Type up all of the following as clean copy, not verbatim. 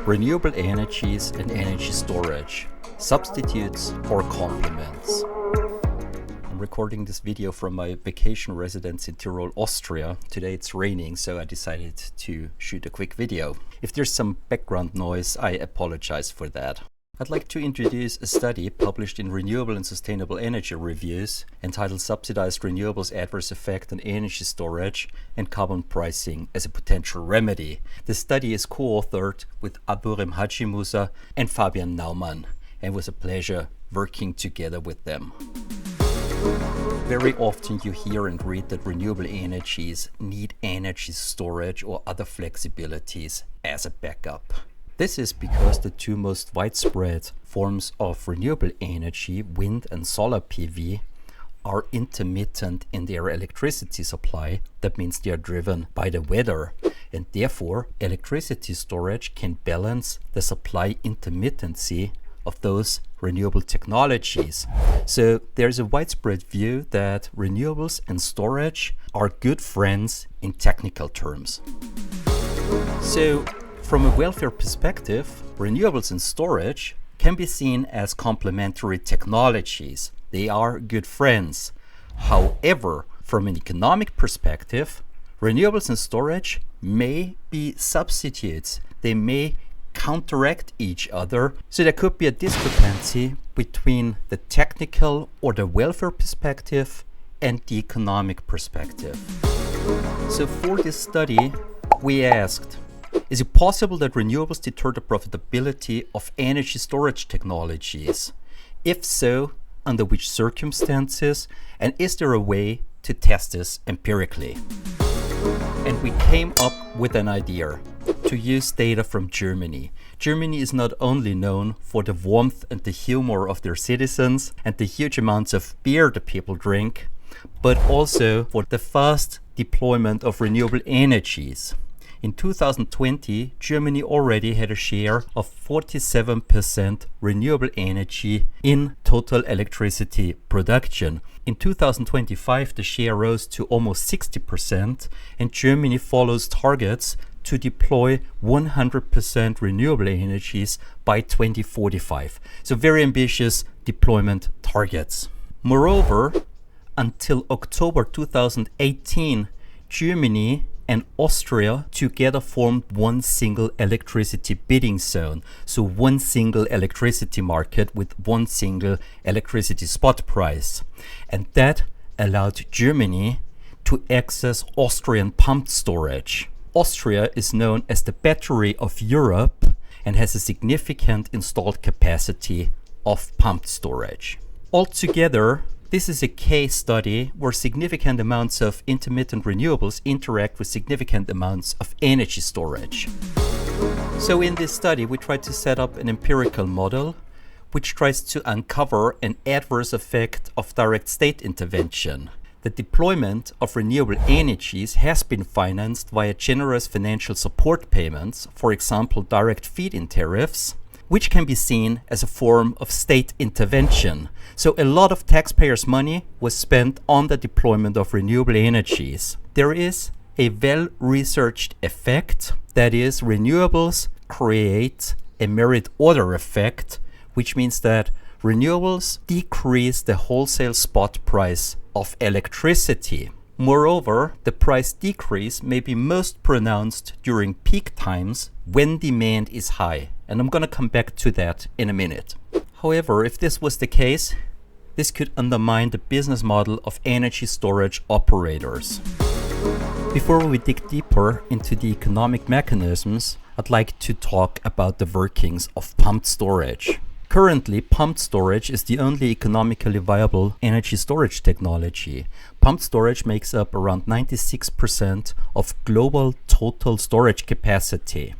Renewable energies and energy storage, substitutes or complements. I'm recording this video from my vacation residence in Tyrol, Austria. Today it's raining, so I decided to shoot a quick video. If there's some background noise, I apologize for that. I'd like to introduce a study published in Renewable and Sustainable Energy Reviews entitled Subsidized Renewables Adverse Effect on Energy Storage and Carbon Pricing as a Potential Remedy. The study is co-authored with Aburim Hajimusa and Fabian Naumann, and it was a pleasure working together with them. Very often you hear and read that renewable energies need energy storage or other flexibilities as a backup. This is because the two most widespread forms of renewable energy, wind and solar PV, are intermittent in their electricity supply. That means they are driven by the weather, and therefore electricity storage can balance the supply intermittency of those renewable technologies. So there's a widespread view that renewables and storage are good friends in technical terms. So from a welfare perspective, renewables and storage can be seen as complementary technologies. They are good friends. However, from an economic perspective, renewables and storage may be substitutes. They may counteract each other. So there could be a discrepancy between the technical or the welfare perspective and the economic perspective. So for this study, we asked, is it possible that renewables deter the profitability of energy storage technologies? If so, under which circumstances? And is there a way to test this empirically? And we came up with an idea to use data from Germany. Germany is not only known for the warmth and the humor of their citizens and the huge amounts of beer the people drink, but also for the fast deployment of renewable energies. In 2020, Germany already had a share of 47% renewable energy in total electricity production. In 2025, the share rose to almost 60%, and Germany follows targets to deploy 100% renewable energies by 2045. So very ambitious deployment targets. Moreover, until October 2018, Germany and Austria together formed one single electricity bidding zone. So one single electricity market with one single electricity spot price. And that allowed Germany to access Austrian pumped storage. Austria is known as the battery of Europe and has a significant installed capacity of pumped storage. Altogether, this is a case study where significant amounts of intermittent renewables interact with significant amounts of energy storage. So in this study, we tried to set up an empirical model which tries to uncover an adverse effect of direct state intervention. The deployment of renewable energies has been financed via generous financial support payments, for example, direct feed-in tariffs, which can be seen as a form of state intervention. So a lot of taxpayers' money was spent on the deployment of renewable energies. There is a well-researched effect, that is, renewables create a merit order effect, which means that renewables decrease the wholesale spot price of electricity. Moreover, the price decrease may be most pronounced during peak times when demand is high. And I'm going to come back to that in a minute. However, if this was the case, this could undermine the business model of energy storage operators. Before we dig deeper into the economic mechanisms, I'd like to talk about the workings of pumped storage. Currently, pumped storage is the only economically viable energy storage technology. Pumped storage makes up around 96% of global total storage capacity.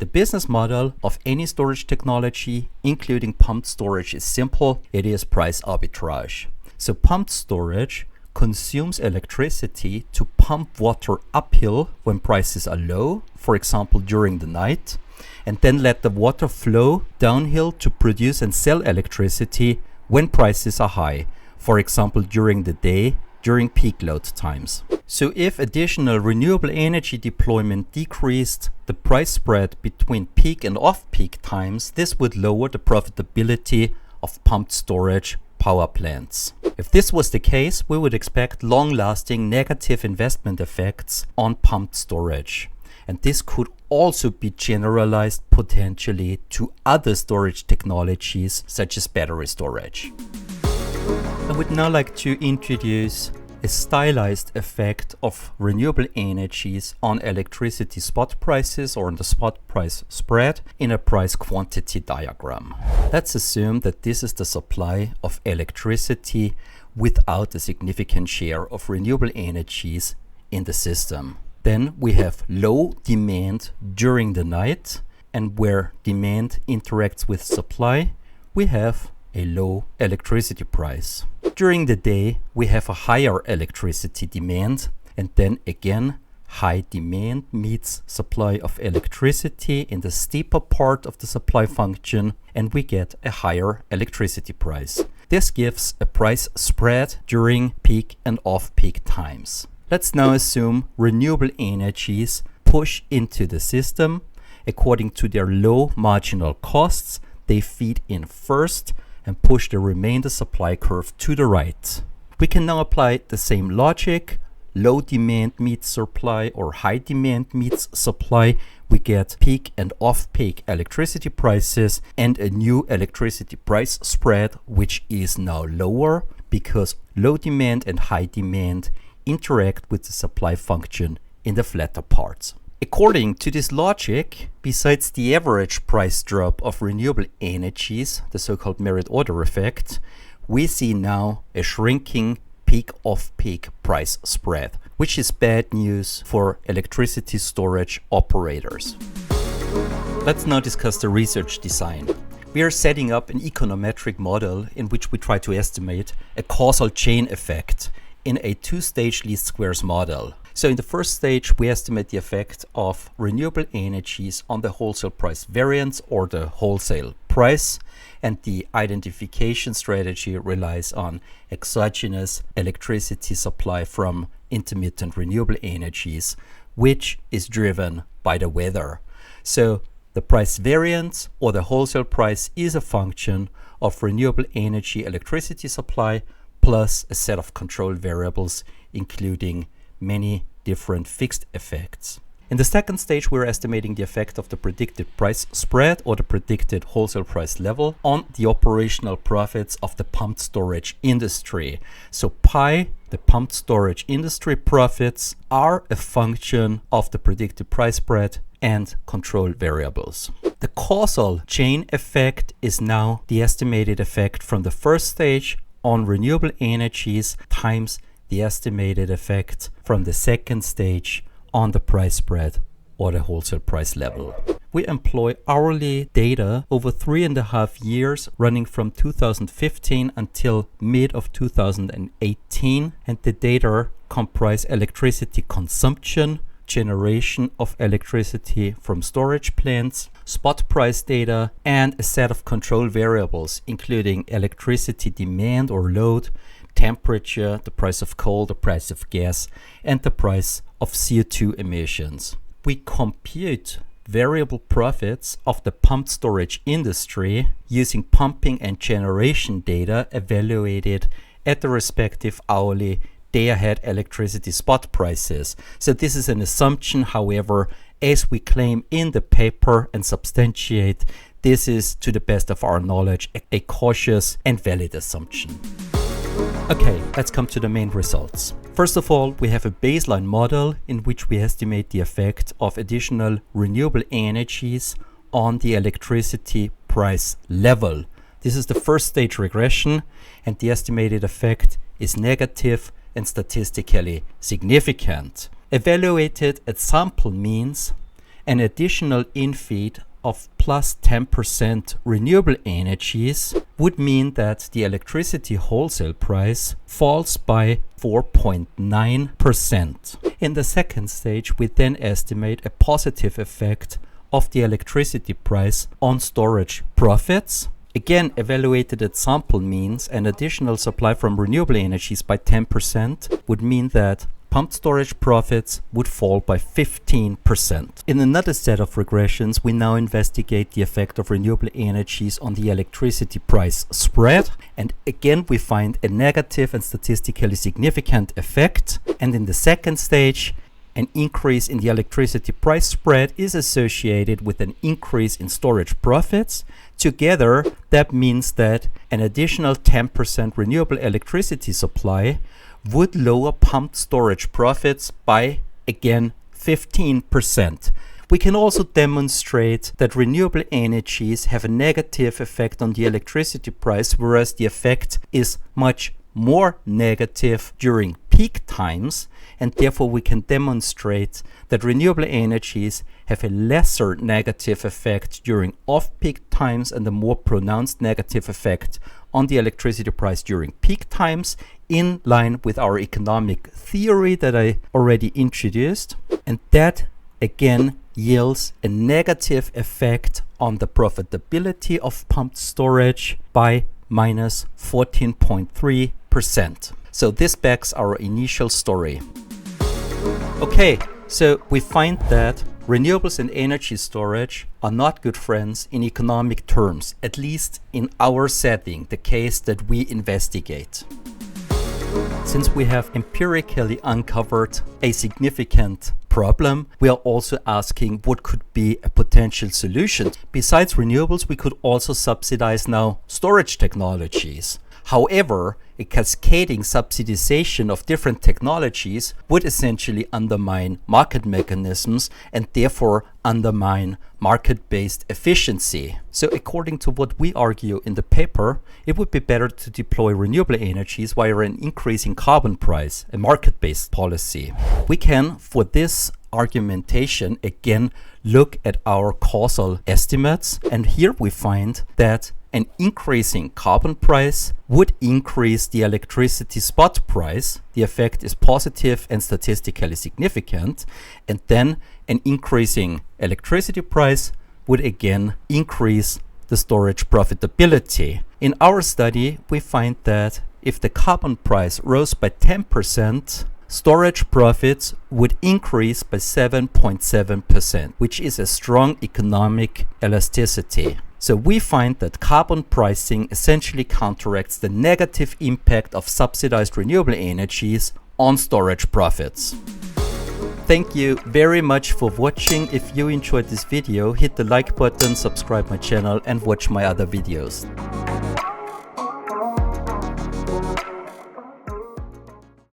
The business model of any storage technology, including pumped storage, is simple. It is price arbitrage. So pumped storage consumes electricity to pump water uphill when prices are low, for example during the night, and then let the water flow downhill to produce and sell electricity when prices are high, for example during the day during peak load times. So if additional renewable energy deployment decreased the price spread between peak and off-peak times, this would lower the profitability of pumped storage power plants. If this was the case, we would expect long-lasting negative investment effects on pumped storage. And this could also be generalized potentially to other storage technologies such as battery storage. I would now like to introduce a stylized effect of renewable energies on electricity spot prices or on the spot price spread in a price quantity diagram. Let's assume that this is the supply of electricity without a significant share of renewable energies in the system. Then we have low demand during the night, and where demand interacts with supply, we have a low electricity price. During the day, we have a higher electricity demand, and then again, high demand meets supply of electricity in the steeper part of the supply function, and we get a higher electricity price. This gives a price spread during peak and off-peak times. Let's now assume renewable energies push into the system. According to their low marginal costs, they feed in first and push the remainder supply curve to the right. We can now apply the same logic. Low demand meets supply or high demand meets supply. We get peak and off-peak electricity prices and a new electricity price spread, which is now lower because low demand and high demand interact with the supply function in the flatter parts. According to this logic, besides the average price drop of renewable energies, the so-called merit order effect, we see now a shrinking peak-off-peak price spread, which is bad news for electricity storage operators. Let's now discuss the research design. We are setting up an econometric model in which we try to estimate a causal chain effect in a two-stage least squares model. So in the first stage, we estimate the effect of renewable energies on the wholesale price variance or the wholesale price, and the identification strategy relies on exogenous electricity supply from intermittent renewable energies, which is driven by the weather. So the price variance or the wholesale price is a function of renewable energy electricity supply plus a set of control variables, including many different fixed effects. In the second stage, we're estimating the effect of the predicted price spread or the predicted wholesale price level on the operational profits of the pumped storage industry. So pi, the pumped storage industry profits, are a function of the predicted price spread and control variables. The causal chain effect is now the estimated effect from the first stage on renewable energies times the estimated effect from the second stage on the price spread or the wholesale price level. We employ hourly data over 3.5 years running from 2015 until mid of 2018, and the data comprise electricity consumption, generation of electricity from storage plants, spot price data, and a set of control variables including electricity demand or load, temperature, the price of coal, the price of gas, and the price of CO2 emissions. We compute variable profits of the pumped storage industry using pumping and generation data evaluated at the respective hourly day-ahead electricity spot prices. So this is an assumption, however, as we claim in the paper and substantiate, this is, to the best of our knowledge, a cautious and valid assumption. Okay, let's come to the main results. First of all, we have a baseline model in which we estimate the effect of additional renewable energies on the electricity price level. This is the first stage regression, and the estimated effect is negative and statistically significant. Evaluated at sample means, an additional infeed of plus 10% renewable energies would mean that the electricity wholesale price falls by 4.9%. In the second stage, we then estimate a positive effect of the electricity price on storage profits. Again, evaluated at sample means, an additional supply from renewable energies by 10% would mean that pumped storage profits would fall by 15%. In another set of regressions, we now investigate the effect of renewable energies on the electricity price spread. And again, we find a negative and statistically significant effect. And in the second stage, an increase in the electricity price spread is associated with an increase in storage profits. Together, that means that an additional 10% renewable electricity supply would lower pumped storage profits by, again, 15%. We can also demonstrate that renewable energies have a negative effect on the electricity price, whereas the effect is much more negative during peak times, and therefore we can demonstrate that renewable energies have a lesser negative effect during off-peak times and a more pronounced negative effect on the electricity price during peak times, in line with our economic theory that I already introduced. And that again yields a negative effect on the profitability of pumped storage by minus 14.3%. So this backs our initial story. Okay, so we find that renewables and energy storage are not good friends in economic terms, at least in our setting, the case that we investigate. Since we have empirically uncovered a significant problem, we are also asking what could be a potential solution. Besides renewables, we could also subsidize now storage technologies. However, a cascading subsidization of different technologies would essentially undermine market mechanisms and therefore undermine market-based efficiency. So according to what we argue in the paper, it would be better to deploy renewable energies via an increasing carbon price, a market-based policy. We can, for this argumentation, again look at our causal estimates, and here we find that an increasing carbon price would increase the electricity spot price. The effect is positive and statistically significant. And then an increasing electricity price would again increase the storage profitability. In our study, we find that if the carbon price rose by 10%, storage profits would increase by 7.7%, which is a strong economic elasticity. So we find that carbon pricing essentially counteracts the negative impact of subsidized renewable energies on storage profits. Thank you very much for watching. If you enjoyed this video, hit the like button, subscribe my channel and watch my other videos.